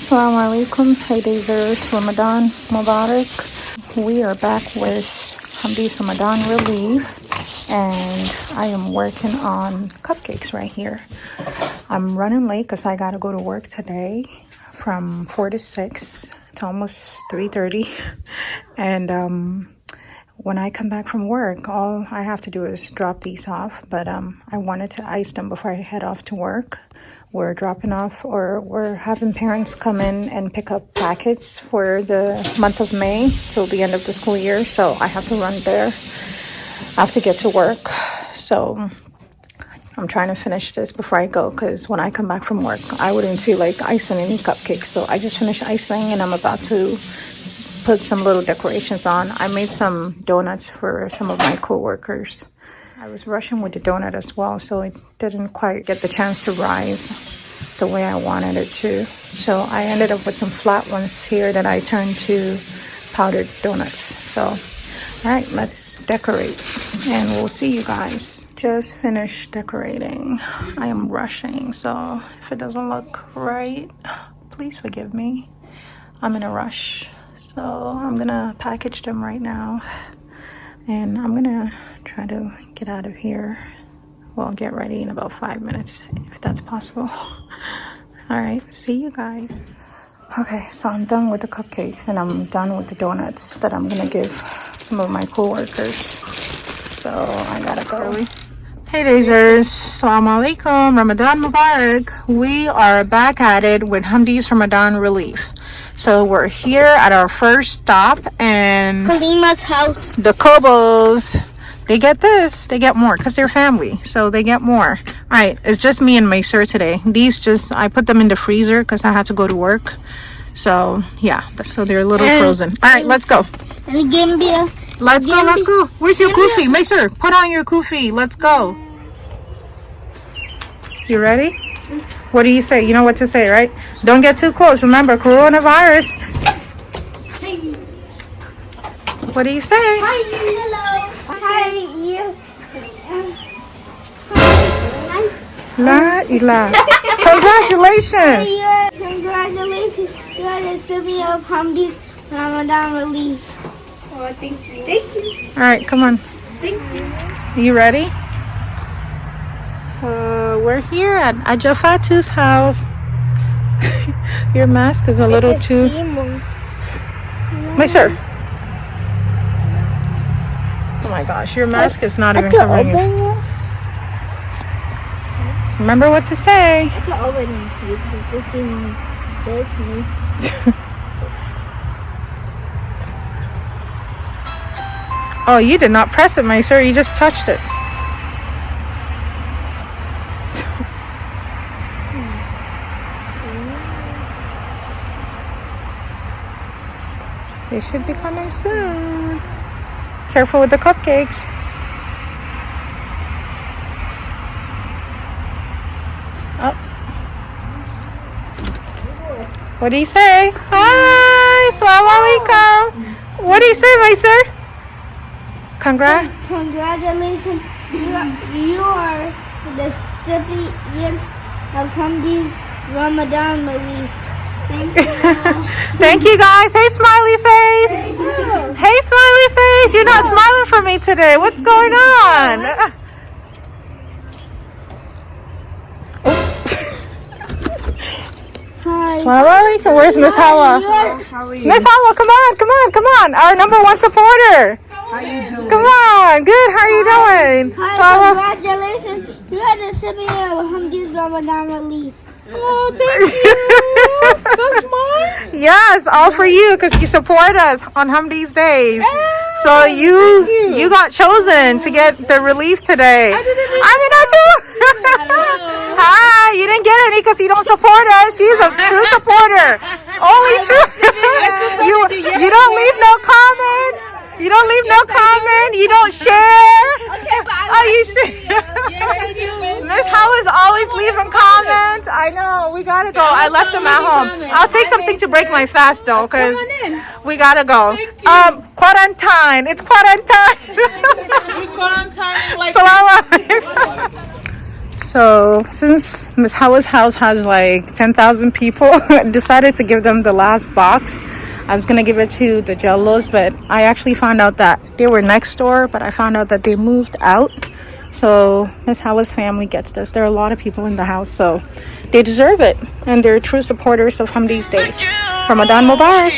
Assalamu alaikum. Hey Daze, Ramadan Mubarak. We are back with Hamdi's Ramadan Relief, and I am working on cupcakes right here. I'm running late because I gotta go to work today from 4 to 6. It's almost 3:30, and when I come back from work, all I have to do is drop these off. But I wanted to ice them before I head off to work. We're dropping off, or we're having parents come in and pick up packets for the month of May till the end of the school year. So I have to run there. I have to get to work. So I'm trying to finish this before I go, because when I come back from work, I wouldn't feel like icing any cupcakes. So I just finished icing, and I'm about to put some little decorations on. I made some donuts for some of my coworkers. I was rushing with the donut as well, so it didn't quite get the chance to rise the way I wanted it to. So I ended up with some flat ones here that I turned to powdered donuts. So, all right, let's decorate, and we'll see you guys. Just finished decorating. I am rushing, so if it doesn't look right, please forgive me. I'm in a rush. So I'm gonna package them right now, and I'm gonna try to get out of here. Well, get ready in about 5 minutes, if that's possible. All right, see you guys. Okay, so I'm done with the cupcakes, and I'm done with the donuts that I'm gonna give some of my coworkers. So I gotta go. Hey Dazers, Assalamu alaikum, Ramadan Mubarak. We are back at it with Hamdi's Ramadan Relief. So we're here at our first stop, and Kalima's house. The Kobos, they get this, they get more because they're family, so they get more. All right, it's just me and my sir today. These I put them in the freezer because I had to go to work. So yeah, so they're a little frozen. All right, let's go. And Gambia. Let's go. Where's your kufi? My sir, put on your kufi. Let's go. You ready? What do you say? You know what to say, right? Don't get too close. Remember, coronavirus. Hi. What do you say? Hi. Hello. Hi. You. La ilaha. Congratulations. Congratulations. You are the recipient of Hamdi's Ramadan Relief. Oh, thank you. Thank you. All right, come on. Thank you. You ready? So we're here at Ajafatu's house. Your mask is a little too... My sir. Oh my gosh, your mask is not even covering you. Remember what to say. I can open it because it's just me. Oh, you did not press it, my sir. You just touched it. They should be coming soon. Careful with the cupcakes. Oh. What do you say? Hi, Assalamu alaikum. What do you say, my sir? Congratulations. You are the recipient of Hamdi's Ramadan Relief. Thank you. Thank you, guys. Hey, smiley face. Hey, smiley face. You're not smiling for me today. What's going on? Hi. Assalamu alaikum. Where's Miss Hawa? How are you? Miss Hawa, come on. Our #1 supporter. How you doing? Come on. Good. How are you doing? Hi, congratulations. You are the recipient of Hamdi's Ramadan Relief. Oh, thank you. That's mine? Yes, all for you because you support us on Hamdi'sDaze. So you got chosen to get the relief today. I do. Hi, you didn't get any because you don't support us. She's a true supporter. Only true. You don't leave no comments. You don't leave no comment. You don't share. Okay, but You share. yes, I do. Miss Howard's always leaving comments. I know. We gotta go. I left them at home. I'll take something to break my fast though, cause we gotta go. Quarantine. It's quarantine. We quarantine like. Salaam alaikum. So since Miss Hawa's house has like 10,000 people, I decided to give them the last box. I was gonna give it to the Jellos, but I actually found out that they were next door, but I found out that they moved out. So Miss Hawa's family gets this. There are a lot of people in the house, so they deserve it. And they're true supporters of Hamdi'sDaze. Ramadan Mubarak.